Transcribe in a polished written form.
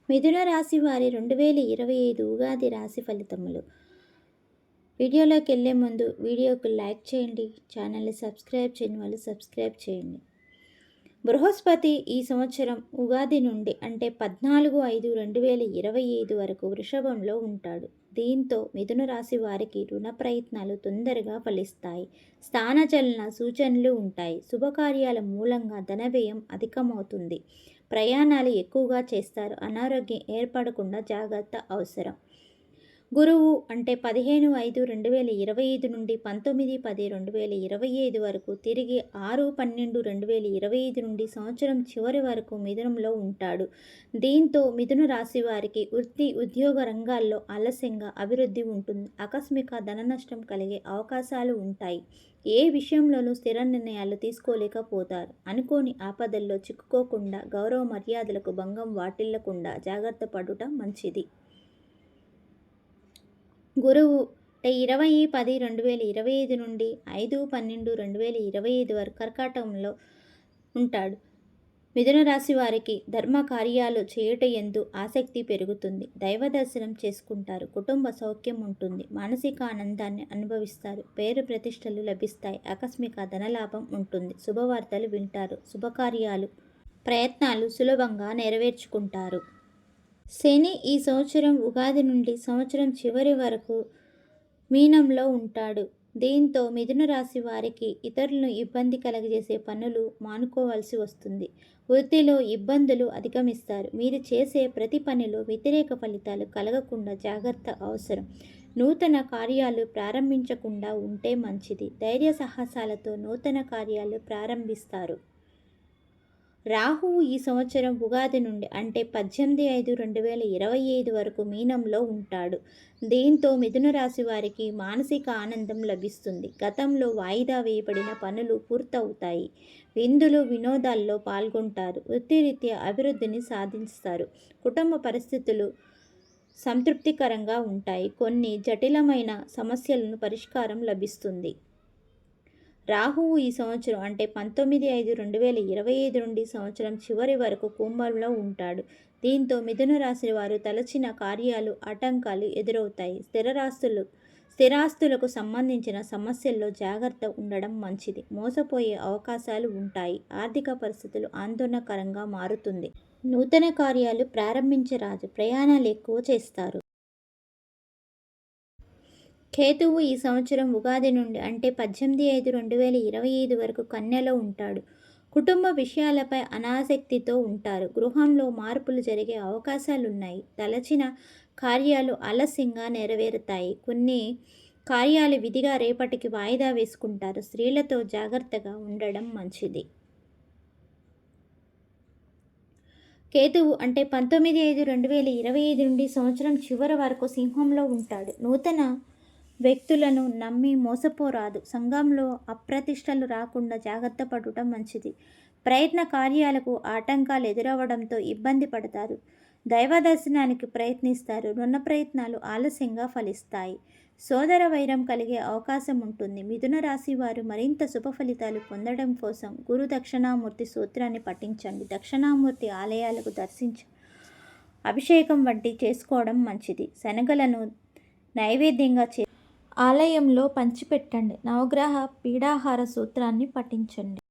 మిథున రాశి వారి 2025 ఉగాది రాశి ఫలితములు. వీడియోలోకి వెళ్ళే ముందు వీడియోకి లైక్ చేయండి, ఛానల్ని సబ్స్క్రైబ్ చేయని వాళ్ళు సబ్స్క్రైబ్ చేయండి. బృహస్పతి ఈ సంవత్సరం ఉగాది నుండి అంటే 14/5/2025 వరకు వృషభంలో ఉంటాడు. దీంతో మిథున రాశి వారికి రుణ ప్రయత్నాలు తొందరగా ఫలిస్తాయి. స్థానచలన సూచనలు ఉంటాయి. శుభకార్యాల మూలంగా ధనవ్యయం అధికమవుతుంది. ప్రయాణాలు ఎక్కువగా చేస్తారు. అనారోగ్యం ఏర్పడకుండా జాగ్రత్త అవసరం. గురువు అంటే 15/5/2025 నుండి 19/10/2025 వరకు, తిరిగి 6/12/2025 నుండి సంవత్సరం చివరి వరకు మిథునంలో ఉంటాడు. దీంతో మిథున రాశి వారికి వృత్తి ఉద్యోగ రంగాల్లో ఆలస్యంగా అభివృద్ధి ఉంటుంది. ఆకస్మిక ధన నష్టం కలిగే అవకాశాలు ఉంటాయి. ఏ విషయంలోనూ స్థిర నిర్ణయాలు తీసుకోలేకపోతారు. అనుకోని ఆపదల్లో చిక్కుకోకుండా, గౌరవ మర్యాదలకు భంగం వాటిల్లకుండా జాగ్రత్త పడుట మంచిది. గురువు 20/10/2025 నుండి 5/12/2025 వరకు కర్కాటకంలో ఉంటాడు. మిథున రాశి వారికి ధర్మ కార్యాలు చేయుట యందు ఆసక్తి పెరుగుతుంది. దైవ దర్శనం చేసుకుంటారు. కుటుంబ సౌఖ్యం ఉంటుంది. మానసిక ఆనందాన్ని అనుభవిస్తారు. పేరు ప్రతిష్టలు లభిస్తాయి. ఆకస్మిక ధనలాభం ఉంటుంది. శుభవార్తలు వింటారు. శుభకార్యాలు ప్రయత్నాలు సులభంగా నెరవేర్చుకుంటారు. శని ఈ సంవత్సరం ఉగాది నుండి సంవత్సరం చివరి వరకు మీనంలో ఉంటాడు. దీంతో మిథున రాశి వారికి ఇతరులను ఇబ్బంది కలగజేసే పనులు మానుకోవాల్సి వస్తుంది. వృత్తిలో ఇబ్బందులు అధిగమిస్తారు. మీరు చేసే ప్రతి పనిలో వ్యతిరేక ఫలితాలు కలగకుండా జాగ్రత్త అవసరం. నూతన కార్యాలు ప్రారంభించకుండా ఉంటే మంచిది. ధైర్య సాహసాలతో నూతన కార్యాలు ప్రారంభిస్తారు. రాహువు ఈ సంవత్సరం ఉగాది నుండి అంటే 18/5/2025 వరకు మీనంలో ఉంటాడు. దీంతో మిథున రాశి వారికి మానసిక ఆనందం లభిస్తుంది. గతంలో వాయిదా వేయబడిన పనులు పూర్తవుతాయి. విందులు వినోదాల్లో పాల్గొంటారు. వృత్తిరీత్యా అభివృద్ధిని సాధిస్తారు. కుటుంబ పరిస్థితులు సంతృప్తికరంగా ఉంటాయి. కొన్ని జటిలమైన సమస్యలను పరిష్కారం లభిస్తుంది. రాహువు ఈ సంవత్సరం అంటే 19/5/2025 నుండి సంవత్సరం చివరి వరకు కుంభంలో ఉంటాడు. దీంతో మిథున రాశి వారు తలచిన కార్యాలు ఆటంకాలు ఎదురవుతాయి. స్థిరాస్తులకు సంబంధించిన సమస్యల్లో జాగ్రత్త ఉండడం మంచిది. మోసపోయే అవకాశాలు ఉంటాయి. ఆర్థిక పరిస్థితులు ఆందోళనకరంగా మారుతుంది. నూతన కార్యాలు ప్రారంభించరాదు. ప్రయాణాలు ఎక్కువ చేస్తారు. కేతువు ఈ సంవత్సరం ఉగాది నుండి అంటే 18/5/2025 వరకు కన్యలో ఉంటాడు. కుటుంబ విషయాలపై అనాసక్తితో ఉంటారు. గృహంలో మార్పులు జరిగే అవకాశాలున్నాయి. తలచిన కార్యాలు ఆలస్యంగా నెరవేరుతాయి. కొన్ని కార్యాలు విధిగా రేపటికి వాయిదా వేసుకుంటారు. స్త్రీలతో జాగ్రత్తగా ఉండడం మంచిది. కేతువు అంటే 19/5/2025 నుండి సంవత్సరం చివరి వరకు సింహంలో ఉంటాడు. నూతన వ్యక్తులను నమ్మి మోసపోరాదు. సంఘంలో అప్రతిష్టలు రాకుండా జాగ్రత్త పడటం మంచిది. ప్రయత్న కార్యాలకు ఆటంకాలు ఎదురవడంతో ఇబ్బంది పడతారు. దైవ దర్శనానికి ప్రయత్నిస్తారు. రుణ ప్రయత్నాలు ఆలస్యంగా ఫలిస్తాయి. సోదర వైరం కలిగే అవకాశం ఉంటుంది. మిథున రాశి వారు మరింత శుభ ఫలితాలు పొందడం కోసం గురు దక్షిణామూర్తి సూత్రాన్ని పఠించండి. దక్షిణామూర్తి ఆలయాలకు అభిషేకం వంటి చేసుకోవడం మంచిది. శనగలను నైవేద్యంగా ఆలయంలో పంచిపెట్టండి. నవగ్రహ పీడాహార సూత్రాన్ని పఠించండి.